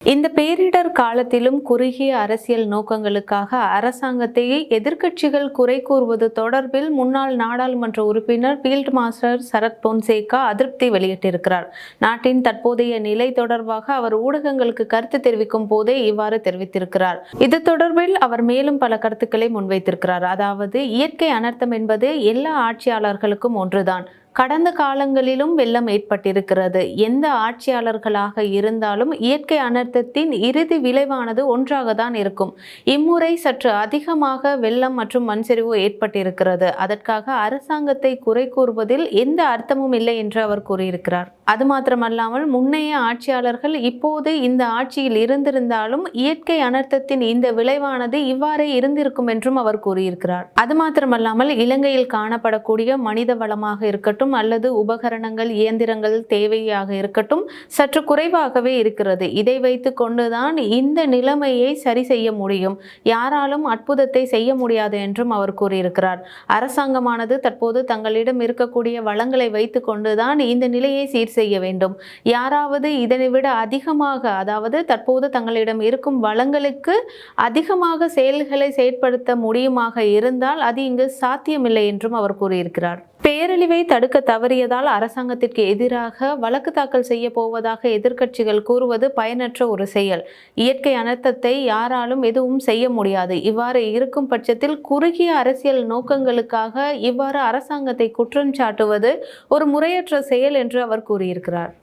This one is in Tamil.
இந்த பேரிடர் காலத்திலும் குறுகிய அரசியல் நோக்கங்களுக்காக அரசாங்கத்தை எதிர்க்கட்சிகள் குறை கூறுவது தொடர்பில் முன்னாள் நாடாளுமன்ற உறுப்பினர் ஃபீல்ட் மார்ஷல் சரத் பொன்சேகா அதிருப்தி வெளியிட்டிருக்கிறார். நாட்டின் தற்போதைய நிலை தொடர்பாக அவர் ஊடகங்களுக்கு கருத்து தெரிவிக்கும் போதே இவ்வாறு தெரிவித்திருக்கிறார். இது தொடர்பில் அவர் மேலும் பல கருத்துக்களை முன்வைத்திருக்கிறார். அதாவது, இயற்கை அனர்த்தம் என்பது எல்லா ஆட்சியாளர்களுக்கும் ஒன்றுதான். கடந்த காலங்களிலும் வெள்ளம் ஏற்பட்டிருக்கிறது. எந்த ஆட்சியாளர்களாக இருந்தாலும் இயற்கை அனர்த்தத்தின் இறுதி விளைவானது ஒன்றாக தான் இருக்கும். இம்முறை சற்று அதிகமாக வெள்ளம் மற்றும் மண்சரிவு ஏற்பட்டிருக்கிறது. அதற்காக அரசாங்கத்தை குறை கூறுவதில் எந்த அர்த்தமும் இல்லை என்று அவர் கூறியிருக்கிறார். அது மாத்திரமல்லாமல், முன்னைய ஆட்சியாளர்கள் இப்போது இந்த ஆட்சியில் இருந்திருந்தாலும் இயற்கை அனர்த்தத்தின் இந்த விளைவானது இவ்வாறே இருந்திருக்கும் என்றும் அவர் கூறியிருக்கிறார். அது மாத்திரமல்லாமல், இலங்கையில் காணப்படக்கூடிய மனித வளமாக இருக்கட்டும் அல்லது உபகரணங்கள், இயந்திரங்கள் தேவையாக இருக்கட்டும், சற்று குறைவாகவே இருக்கிறது. இதை வைத்து கொண்டுதான் இந்த நிலைமையை சரி செய்ய முடியும். யாராலும் அற்புதத்தை செய்ய முடியாது என்றும் அவர் கூறியிருக்கிறார். அரசாங்கமானது தற்போது தங்களிடம் இருக்கக்கூடிய வளங்களை வைத்து கொண்டுதான் இந்த நிலையை சீர் செய்ய வேண்டும். யாராவது இதனை விட அதிகமாக, அதாவது தற்போது தங்களிடம் இருக்கும் வளங்களுக்கு அதிகமாக செயல்களை செயற்படுத்த முடியுமாக இருந்தால் அது இங்கு சாத்தியமில்லை என்றும் அவர் கூறியிருக்கிறார். பேரழிவை தடுக்க தவறியதால் அரசாங்கத்திற்கு எதிராக வழக்கு தாக்கல் செய்ய போவதாக எதிர்க்கட்சிகள் கூறுவது பயனற்ற ஒரு செயல். இயற்கை அனர்த்தத்தை யாராலும் எதுவும் செய்ய முடியாது. இவ்வாறு இருக்கும் பட்சத்தில் குறுகிய அரசியல் நோக்கங்களுக்காக இவ்வாறு அரசாங்கத்தை குற்றம் சாட்டுவது ஒரு முறையற்ற செயல் என்று அவர் கூறியிருக்கிறார்.